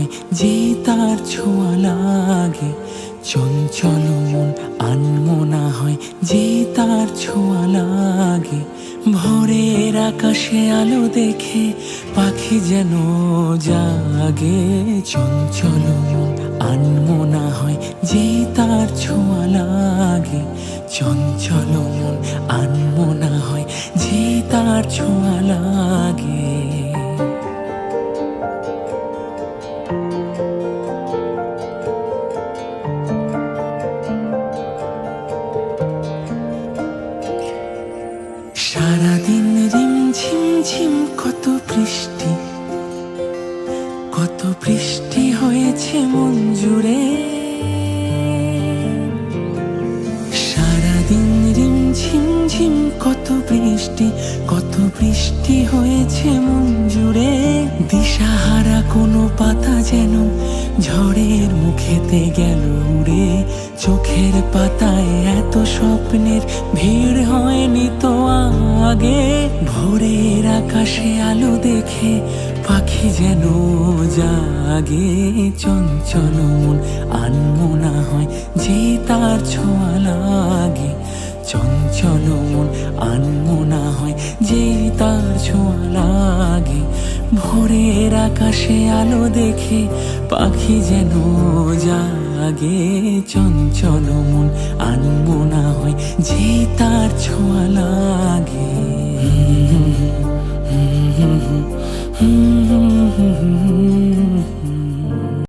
হয় যে তার ছোঁয়া লাগে, চঞ্চল মন আনমনা হয় যে তার ছোঁয়া লাগে। ভোরের আকাশে আলো দেখে পাখি যেন জাগে, চঞ্চল মন আনমনা হয় যে তার ছোঁয়া লাগে, চঞ্চল মন আনমনা হয় যে তার ছোঁয়া লাগে। সারাদিন রিমঝিম ঝিম কত বৃষ্টি, কত বৃষ্টি হয়েছে মন জুড়ে। সারাদিন রিমঝিম ঝিম কত বৃষ্টি, কত বৃষ্টি হয়েছে মন জুড়ে। দিশাহারা কোনো পাতা যেন ঝড়ের মুখেতে গেল উড়ে, চোখের পাতায় এত স্বপ্নের ভিড় হয়নি তো আগে। ভোরের আকাশে আলো দেখে পাখি যেন জাগে, চঞ্চল মন আনমনা হয় যে তার ছোঁয়া লাগে, চঞ্চল মন আনমনা হয় যে তার ছোঁয়া লাগে। ভোরের আকাশে আলো দেখে পাখি যেন জাগে, চঞ্চল মন আনমনা হয় যে তার ছোঁয়া লাগে।